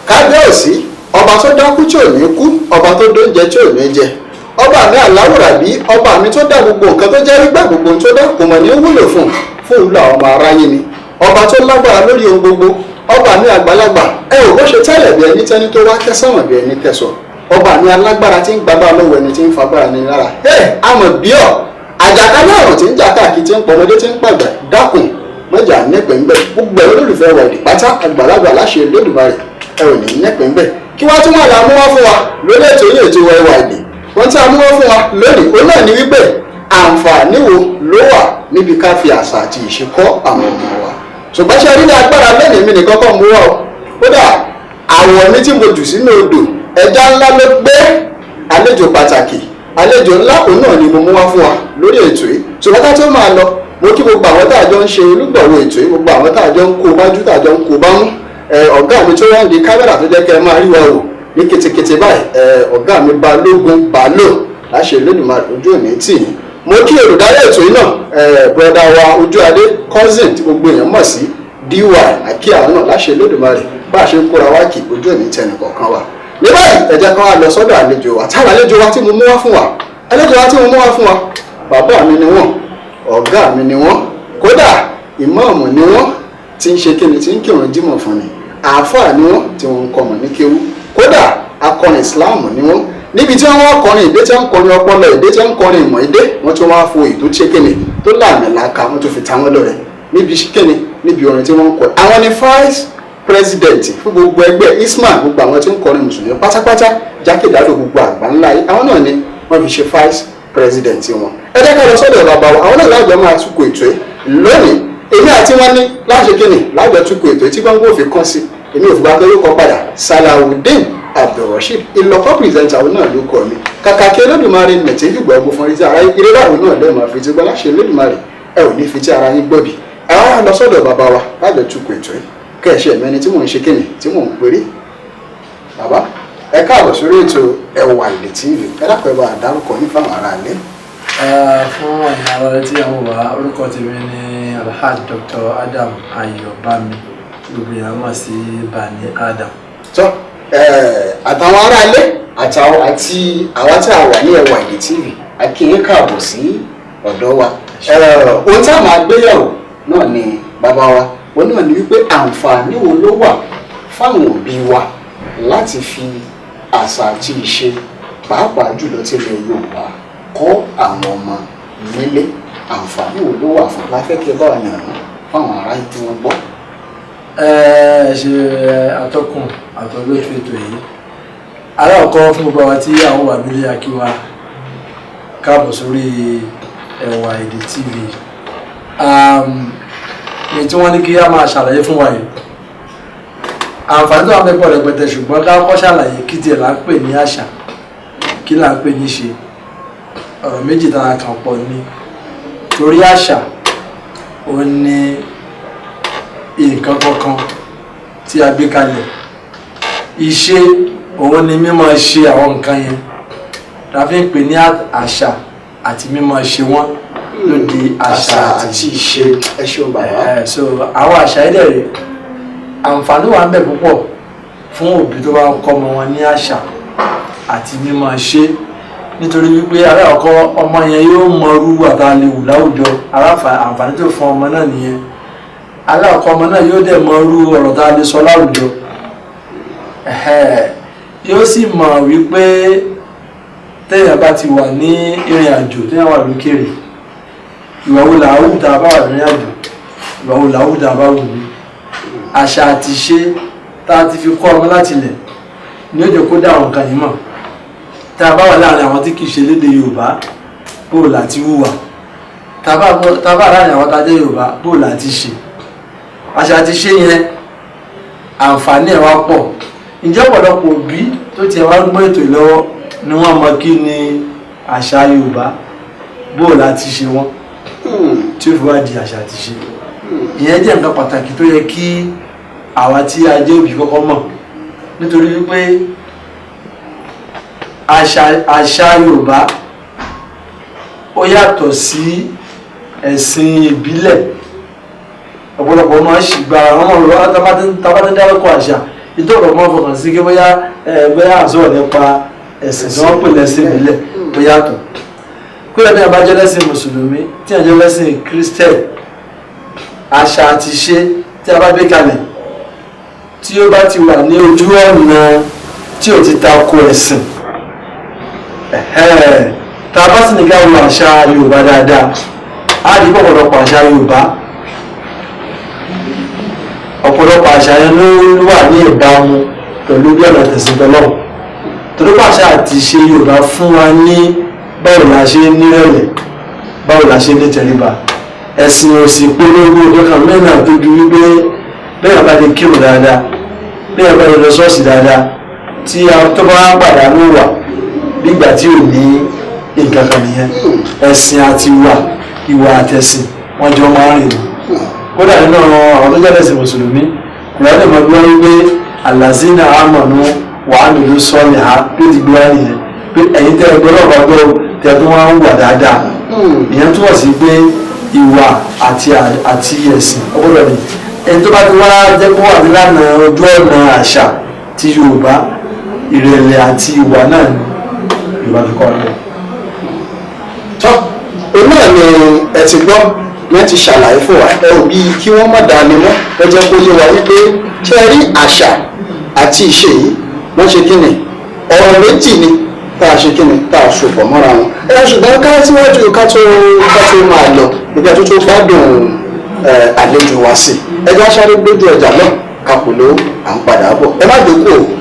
kábíyèsí ọba tó dákú tí ò ní kú, ọba tó dóúnjẹ tí ò ní jẹ, ọba mi aláwòrán bí ọba mi tó dá gbogbo nǹkan tó jẹ́ wípé gbogbo tó dá kò mọ̀ ní wúlò fún ìlú àwọn ọmọ aráyé ni, ọba tó lágbára lórí ohun gbogbo, ọba mi àgbàlagbà ẹ ò bó ṣe tẹ́lẹ̀ bí ẹni tẹ́ni tó wá kẹsàn-án bí ẹni tẹ̀sọ̀, ọba mi alágbára tí ń gbàgbà lọ́wọ́ ẹni tí ń fagbára ní lára àmọ̀ bí ọ̀ àjàkálẹ̀ àrùn tí ń jà káàkiri tí ń pọmọdé tí ń pàgbà dákùn mọ́jà nẹ́pẹ̀ńbẹ̀ gbogbo ẹ̀ olólùfẹ́ wa èdè pátá àgbàlagbà láṣẹ Olódùmarè ẹ ò ní nẹ́pẹ̀ńbẹ̀ kí wọ́n tún wà láàmú wá fún wa lórí ètò yìí ètò ẹwà èdè wọ́n tí a mú wá fún wa lónìí ó náà ní wípé àǹfààní wo ló wà níbi ká fi àṣà àti ìṣe kọ́ àwọn ọmọ wa ṣùgbọ́n ṣe rí ní agbára lẹ́nìí mi nìkan kọ́ mú wá o kódà àwọ̀ mi tí mo jù sínú odò ẹja ńlá ló gbé àlejò pàtàkì àlejò ńlá òun náà ni mo mú wá fún wa lórí ètò yìí ṣùgbọ́n ká tó máa lọ mo kí gbogbo àwọn tá a jọ ń ṣe olùgbọ̀wọ́ ètò yìí gbogbo àwọn tá a jọ ń kó bájú tá a jọ ń kó bámú ọ̀gá mi tó wá ń di kámẹ́rà tó jẹ́ kẹ́ ẹ máa rí wa wò ní ketekete báyìí ọ̀gá mi Balógun Bálò láṣẹ Olódùmarè ojú òní tì í mo kí olùdarí ètò yìí náà bọ́dà wa Ojúadé cousin tí gbogbo èèyàn mọ̀ sí dy àkí àwọn náà láṣẹ Olódùmarè bá a ṣe ń kóra wá kì ojú òní tẹnì kọ̀ọ̀kan wa ní báyìí ẹ jẹ́ ká wá lọ sọ́dọ̀ àlejò wa táwọn àlejò wa tí mo mú wá fún wa àlejò wa tí mo mú wá fún wa bàbá mi ni wọ́n ọ̀gá mi ni wọ́n kódà ìmáàmù ni wọ́n tí ń ṣe kíni tí ń kírun jímọ̀ fún ni àáfàá ni wọ́n tí wọ́n ń kọ́ mọ̀ ní kéwú kódà akọrin ìsìláàmù ni wọ́n níbi tí wọ́n wá kọrin èdè tí wọ́n kọrin ọpọlọ èdè tí wọ́n kọrin ìmọ̀ èdè wọ́n tún wá fo ètò ṣe kíni tó láàmì làákà wọ́n tún fi ta wọ́n lọ́rẹ níbi kíni níbi orin tí wọ́n ń kọ àwọn ni vice president fún gbogbo ẹgbẹ́ isman gbogbo àwọn tí ń kọrin mùsùlùmí pátápátá jákèjádò gbogbo àgbáńlá yìí àwọn náà ni wọ́n fi ṣe vice president wọn ẹ jẹ́ ká lọ sọ́dọ̀ bàbá wa àwọn náà láàjọ máa túkọ̀ ètò yìí lónìí èmi àti wọn ní láṣẹ kíni láàjọ túkọ̀ ètò yìí tí gbọ́ngbọ́n òfin kan sí èmi òfin bá tó lóko padà Salawudeen Abdulrasheed ìlọ́kọ́ pírẹsẹ̀ntà òun náà ló kọ́ mi kàkà kí Olódùmarè nẹ̀tí ìgbà ọgbọ́n fún ẹni tí ara yín eré àwọn náà lẹ́ẹ̀ máa fi ti gbọ́ láṣẹ Olódùmarè ẹ ò ní fi tí ara yín gbọ́bì ẹ wá lọ sọ́dọ̀ bàbá wa láàjọ túkọ̀ ètò yìí kẹ́ẹ̀ṣẹ́ mẹ́ni tí mò ń ṣe kíni tí mò ń péré bàbá ẹ káàbọ̀ sórí ètò Ẹwà Èdè TV ẹ dákọ̀ ẹ bá dárúkọ ní fáwọn ará ilé. fún àwọn ará tí àwọn wà orúkọ tèmi ní Alhaji Dr. Adam Ayọ̀bámi gbogbo yẹn mọ̀ sí Bani Adam. tọ́ àtàwọn ará ilé àti àwa tí a wà ní Ẹwà Èdè TV a kí yín káàbọ̀ sí ọ̀dọ̀ wa ohun tí a máa gbéyàwó náà ni bàbá wa wọn náà ní wípé àǹfààní wo ló wà fáwọn òbí wa láti fi àṣà àti ìṣe pàápàá jùlọ tí ilẹ̀ Yorùbá kọ́ àwọn ọmọ nílé àǹfààní wo ló wà fún láfẹ́kẹ́ báwa yàn án fáwọn ará tí wọ́n gbọ́. ṣe atọ́kùn àtọ́lótú ètò yìí aláàkọ́ fún gbogbo àwọn tí àwọn wà nílé akíwá káàbọ̀ sórí Ẹwà Èdè TV ní tí wọ́n ní kí á máa ṣàlàyé fún wa yìí àǹfààní tó wà pẹ́pọ̀ rẹpẹtẹ ṣùgbọ́n ká kọ́ ṣàlàyé kí tiẹ̀ là ń pè ní àṣà kí là ń pè ní ṣe ọ̀rọ̀ méjì tára kan pọ̀ ní torí àṣà ó ní nǹkan kankan tí a gbé kalẹ̀ ìṣe òun ni mímọ̀ ṣe àwọn nǹkan yẹn la fi ń pè ní àṣà àti mímọ̀ ṣe wọ́n ló di àṣà àti ìṣe. ẹ ṣeun bàbá. so àwọn àṣà yìí dẹ̀ rèé àǹfààní wà ń bẹ púpọ̀ fún òbí tó bá ń kọ́ ọmọ wọn ní àṣà àti mímọ̀ ṣe nítorí wípé aláàkọ́ ọmọ yẹn yóò mọ irú àtàlẹ́wù láwùjọ àǹfààní tó fún ọmọ náà nìyẹn aláàkọ́ ọmọ náà yóò dẹ̀ mọ irú ọ̀rọ̀ tá a lè sọ láwùjọ yóò sì mọ̀ wípé téèyàn bá ti wà ní ìrìn àjò téèyàn wà lókèrè ìwà wo làwù tá a bá wà ní ìrìn àjò ìwà wo làwù tá a bá wù ní àṣà àti ṣe tá a ti fi kọ́ ọmọ láti ilẹ̀ ní ó jẹ́ kó dá àwọn nǹkan yìí mọ̀ tá a bá wà láàrin àwọn tí kìí ṣe lédè Yorùbá bóò láti wùwà tá a bá láàrin àwọn tá a jẹ́ Yorùbá bóò láti ṣe àṣà àti ṣe yẹn àǹfààní ẹ̀ wá pọ̀ ǹjẹ́ ọ̀pọ̀lọpọ̀ òbí tó tiẹ̀ wá gbọ́ ètò ìlọ́wọ́ ni wọ́n mọ kí ni àṣà Yorùbá bóò láti ṣe wọ́n tí ó fi wá di àṣà àti ṣe ìyẹn jẹ́ nǹkan pàtàkì tó yẹ kí àwa tí a jẹ́ òbí kọ́kọ́ mọ̀ nítorí wípé àṣà Yorùbá ó yàtọ̀ sí ẹ̀sìn ìbílẹ̀ ọ̀pọ̀lọpọ̀ máa ń ṣìgbà àwọn ọ̀rọ̀ tábàtí dárúkọ àṣà ìtọ́rọ̀ mọ́ fọkàn sí kí bóyá àzọ́ nípa ẹ̀sìn tí wọ́n pè lẹ́sìn ìbílẹ̀ bóyá tó kúrẹ́ bí a bá jẹ́ lẹ́sìn mùsùlùmí tí a jẹ́ lẹ́sìn kírísítẹ̀ àṣà àti ṣe tí a bá gbé kalẹ̀ tí ó bá ti wà ní ojú ọ̀nà tí ò ti tako ẹ̀sìn tá a bá sì ní ká wo àṣà Yorùbá dáadáa á rí ọ̀pọ̀lọpọ̀ àṣà Yorùbá ọ̀pọ̀lọpọ̀ àṣà yẹn ló wà ní ìbámu pẹ̀lú bí ọ̀nà tẹ̀sìn tọ́lọ́run torí pàṣẹ àti ṣe Yorùbá fún wa ní báwo la ṣe nírẹ̀lẹ̀ báwo la ṣe ní tẹríba ẹ̀sìn òsì polówó ọ̀dọ́kan mẹ́rin àdójú wípé bẹ́ẹ̀ bá lè kírun dáadáa bẹ́ẹ̀ bá lè lọ ṣọ́ọ̀ṣì dáadáa tí tó bá ń pàdánù wà nígbà tí ò ní nǹkan kan nìyẹn ẹ̀sìn àti ìwà àtẹ̀sìn wọ́n jọ máa ń rìn ní kódà nínú àwọn tó jẹ́ lẹ́sìn mùsùlùmí kùránì mọ̀ gbọ́ wípé àlàzínà àmọ̀nù wàhálà ló sọ ní ha ló ti gbọ́ nìyẹn pé ẹ̀yin tẹ́ ẹgbẹ́ ọlọ́pàá gbọ́ tẹ́ tó wá ń wà dáadáa ìyẹn túbọ̀ sí pé ìwà àti ẹ̀sìn ọgbọ́dọ̀ ni ẹni tó bá ti wá jẹ́ kó wà nílànà ojú ọ̀nà àṣà ti Yorùbá ìrẹ̀lẹ̀ àti ìwà náà ni Yorùbá fi kọ́ ọ́ tọ́ òun náà ni ẹ ti gbọ́ wọ́n ti ṣàlàyé fún wa ẹ ò bí kí wọ́n má dá lé mọ́ wọ́n jẹ́ kó yé wa wípé ṣé ẹ rí àṣà àti ìṣe yìí wọ́n ṣe kíni ọ̀rọ̀ méjì ni tá a ṣe kíni tá a sopọ̀ mọ́ra wọn ṣùgbọ́n ká síwájú ká tó máa lọ nígbà tó gbádùn àlejò wa sí ẹjọ́ aṣáré gbójú ọjà náà kàpòló à ń padà bọ̀ ẹ má dókò o.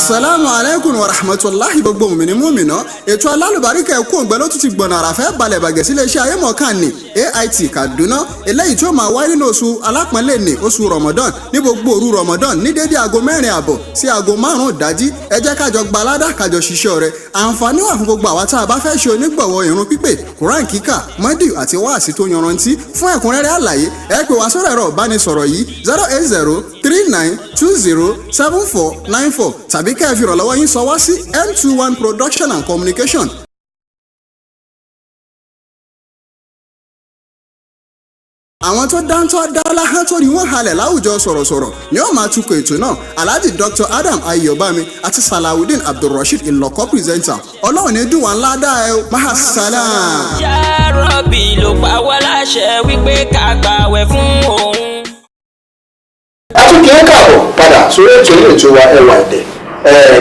Assalamu alaikum wa rahmatullahi gbogbo mùmìnì mùmìnà ètò alálùbáríkà ẹ̀kú òǹgbẹ́ ló tún ti gbọ̀nà àràfẹ́ balẹ̀ bàgẹ́ sílé iṣẹ́ ayémọ̀ọ́kàn ní AIT Kaduna eléyìí tí ó máa wáyé nínú oṣù alápọ̀nlé ní oṣù Ramadan ní gbogbo òru Ramadan ní dédé aago 4 àbọ̀ sí aago 5 ìdájí ẹ jẹ́ kájọ gbaládá kájọ ṣiṣẹ́ rẹ̀ àǹfààní wà fún gbogbo àwa tá a bá fẹ́ ṣe onígbọ̀wọ́ ìrun pípé Quran kíkà mọ́dì àti wáàsí tó yanrantí fún ẹ̀kúnrẹ́rẹ́ àlàyé ẹ pè wá sórí ẹ̀rọ ìbánisọ̀rọ̀ yìí 08039207494 tàbí kẹ́ ẹ fi ìrànlọ́wọ́ yín sọwọ́ sí M21 Production and Communication. àwọn tó dáńtọ́ dáláhán tó rí wọ́n halẹ̀ láwùjọ sọ̀rọ̀sọ̀rọ̀ ni ó máa tukọ̀ ètò náà Alhaji Dr. Adam Ayobami àti Salawudeen Abdulrasheed Ìlọ́kọ́ pírẹsẹ́ńtà ọlọ́run ní dùn wá ńlá dá ẹ mahasalam. Ya Rabbi ló pa wá láṣẹ wípé ká gbààwẹ̀ fún òun. a tún kí ẹ káàbọ̀ padà sórí ètò wa ẹwà ẹ̀dẹ̀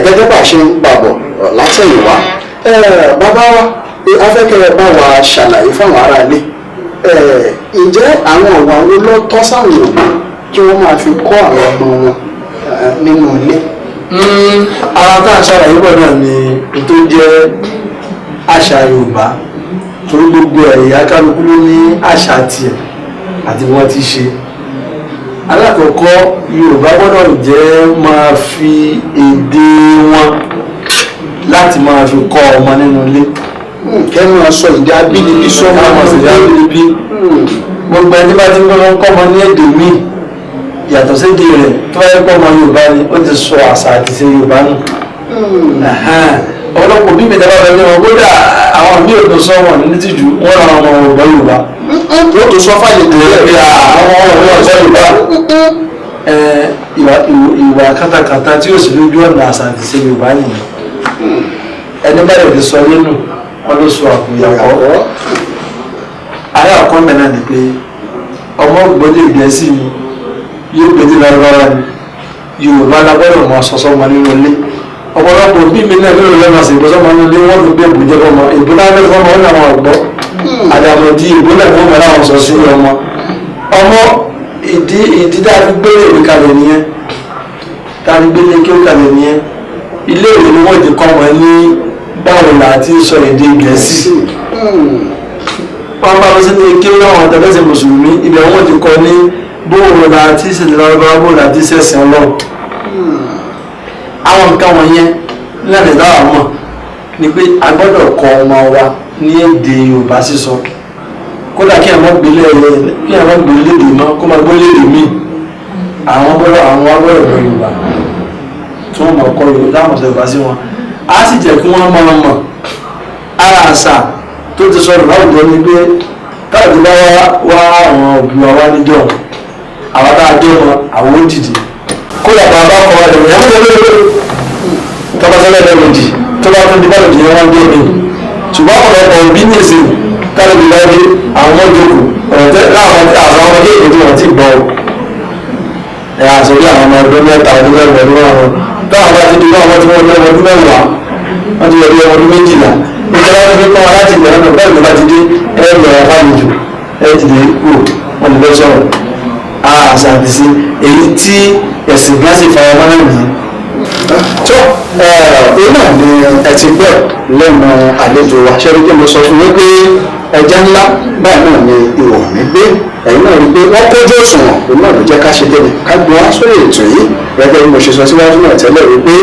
gẹ́gẹ́ bá a ṣe ń pàbọ̀ látẹ̀yìnwá bàbá wa afẹ́kẹ́ bá wa ṣàlàyé fáwọn aráalé ǹjẹ́ àwọn ọ̀wà wo ló tọ́ sáwọn òbí kí wọ́n máa fi kọ́ àwọn ọmọ wọn nínú ilé. ara tá a ṣàlàyé pọ̀ náà ni ètò jẹ́ àṣà Yorùbá torí gbogbo ẹ̀yà kálukú ló ní àṣà tiẹ̀ àti wọ́n ti ṣe. alákọ̀ọ́kọ́ Yorùbá gbọ́dọ̀ jẹ́ máa fi èdè wọn láti máa fi kọ́ ọmọ nínú ilé. kẹ́mi wọn sọ ìdí abínibí sọ́mọ́ wọn sì dá abínibí gbogbo ẹni bá ti ń gbọ́dọ̀ kọ́ ọmọ ní èdè míì yàtọ̀ sédè rẹ̀ tó bá yẹ kọ́ ọmọ Yorùbá ni ó ti sọ àṣà àti ṣe Yorùbá nù. ọ̀pọ̀lọpọ̀ bí mi dábàá bẹ́ẹ̀ ni wọn kódà àwọn míì ò tó sọ wọn ní tìjú wọn ra ọmọ Yorùbá Yorùbá. wọ́n tó sọ fáyé tẹ̀lé bí àwọn ọmọ Yorùbá ìwà kátàkátà tí yóò sì lójú ọ̀nà àṣà àti ṣe Yorùbá nìyẹn ẹni bá yẹ ti sọ nínú wọn ló sọ àkùnyàwó ayé àkọ́mẹ́ náà ni pé ọmọ gbọ́dọ̀ Gẹ̀ẹ́sì ni yóò gbé dínà lọ́wọ́ ni Yorùbá lágbọ́dọ̀ mọ sọ́sọ́ ọmọ nínú ilé ọ̀pọ̀lọpọ̀ bí mi náà lórí lọ́nà sí ìbọ́sọ́ ọmọ nínú ilé wọ́n fi gbé ìbùjẹ́ fọmọ ìbú náà fẹ́ fọmọ wọn làwọn ọ̀gbọ́ àdàmọ̀dì ìbú náà fún ọmọ láwọn sọ sí ọmọ ìdí tá a fi gbé ìwé kalẹ̀ nìyẹn tá a fi gbé ilé kí ó kalẹ̀ nìyẹn ilé ìwé ni wọ́n ti kọ́ wọn ní báwo là á ti sọ èdè Gẹ̀ẹ́sì wọ́n bá lọ sí ní kí wọ́n àtẹ̀lẹ́sẹ̀ mùsùlùmí ibẹ̀ wọ́n ti kọ́ ní bóòrò là á ti ṣẹlẹ̀ lọ́wọ́ bóòrò là á ti ṣẹ̀sìn Ọlọ́run àwọn nǹkan wọ̀nyẹn lẹ́nu ìdáwà mọ̀ ni pé a gbọ́dọ̀ kọ́ ọmọ wa ní èdè Yorùbá sísọ kódà kí àwọn gbélé lédè mọ́ kó máa gbọ́ lédè míì àwọn agbọ́dọ̀ lọ Yorùbá tí wọ́n mọ̀ kọ́ Yorùbá táwọn sọ Yorùbá sí wọn á sì jẹ́ kí wọ́n máa mọ̀ ara àṣà tó ti sọ̀rọ̀ láwùjọ ni pé káàdì bá wá àwọn òbí wa wá níjọ́ àwọn tá a jẹ́ wọn àwọn ó dìde kódà bá a bá kọ́ ẹ̀rọ ìyá mọ́ lórí tọ́pásẹ́lẹ̀ lẹ́mọ̀dì tó bá tún di bá lòdì wọn dé mi ṣùgbọ́n ọ̀pọ̀lọpọ̀ òbí ní ìsìn káàdì bá dé àwọn ọmọ ìjókòó ọ̀tẹ́ láwọn àwọn ọmọdé èdè tí wọ́n ti gbọ́ ẹ̀ àṣọbí àwọn ọmọ ọdún mẹ́ta ọdún mẹ́rin ọdún márùn-ún táwọn bá ti di bá wọn tí wọ́n lọ́wọ́ ọdún mẹ́wàá wọ́n ti wọlé ọdún méjìlá ìjọba tó fi kọ́ wọn láti ìgbà náà bẹ́ẹ̀ ló bá ti dé ẹ̀rọ àfáàlejò ẹ̀ ti dé kú wọn lè lọ sọ̀rọ̀ àṣàbìsí èyí tí ẹ̀sìn gíláṣì fara mọ́ náà nìyẹn. tó èyí náà ni ẹ ti gbọ́ lẹ́nu àlejò wa ṣẹ́rí pé mo sọ fún yín pé ẹja ńlá báyìí náà ni ìwọ̀n mi gbé ẹ̀yin náà rí i pé wọ́n kójú òṣùwọ̀n òun náà ló jẹ́ ká ṣe débi ká gbé wá sórí ètò yìí gẹ́gẹ́ bí mo ṣe sọ síwájú náà tẹ́lẹ̀ rí pé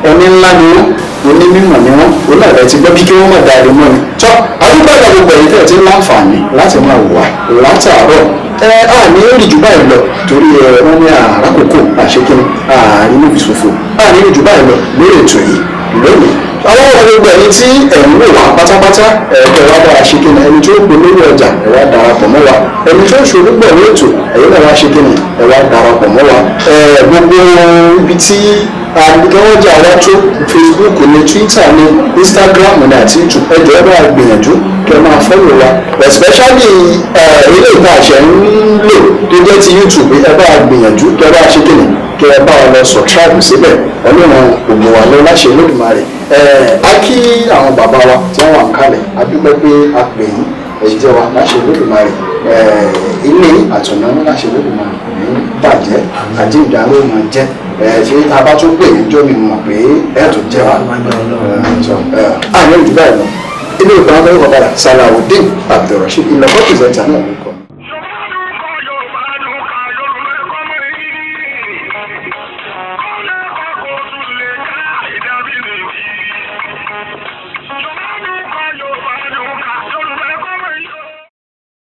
ẹni ńlá ni wọ́n onímọ̀ ni wọ́n òun náà rẹ̀ ti gbọ́ bí kí wọ́n mọ̀ dáadé mọ́ ni. tọ́ àdúgbò ẹ̀ka gbogbo ẹ̀yìn tẹ̀ tí ń láǹfààní láti máa wà látàárọ̀ àní rí jù báyìí lọ torí wọ́n ní àrákòókò àṣekínní àárín níbi ṣòfò àní rí jù báyìí lọ lórí ètò yìí lónìí. àwọn ọmọ gbogbo ẹ̀yin tí ẹ̀ ń wò wá pátápátá ẹ̀ẹ́dẹ̀ wá dára ṣekínní ẹni tó polówó ọjà ẹ̀ wá darapọ̀ mọ́ wa ẹni tó ṣolúgbọ̀ ní ètò ẹ̀yin náà wá ṣekínní ẹ̀ wá darapọ̀ mọ́ wa gbogbo ibi tí àgbẹ̀wọ̀jà wa tó Facebook ní Twitter ní Instagram ní àti YouTube ẹjọ́ ẹ bá gbìyànjú kẹ́ máa fọ́lọ̀ wa especially ilé ìta àṣẹ ń lò tó jẹ́ ti YouTube ẹ bá gbìyànjú kẹ́ bá ṣe kíni kẹ́ ẹ bá wa lọ subscribe síbẹ̀ Ọlọ́run ògùn wa lọ láṣẹ Olódùmarè a kí àwọn bàbá wa tí wọ́n wà ń kalẹ̀ a dúpẹ́ pé a pè yín ẹ̀jẹ̀ wa láṣẹ Olódùmarè ilé àtọ̀nà láṣẹ Olódùmarè kò ní bàjẹ́ àjíǹde àwọn ọmọ jẹ́ ṣé a bá tún pè níjọ́ mi mọ̀ pé ẹ̀ tó jẹ́ wa àyẹ̀wò jù báyìí lọ ilé ìgbà wọn fẹ́ kọ́ padà Salawudeen Abdulrasheed ìlọ́kọ́ pìrìsẹ̀ntà náà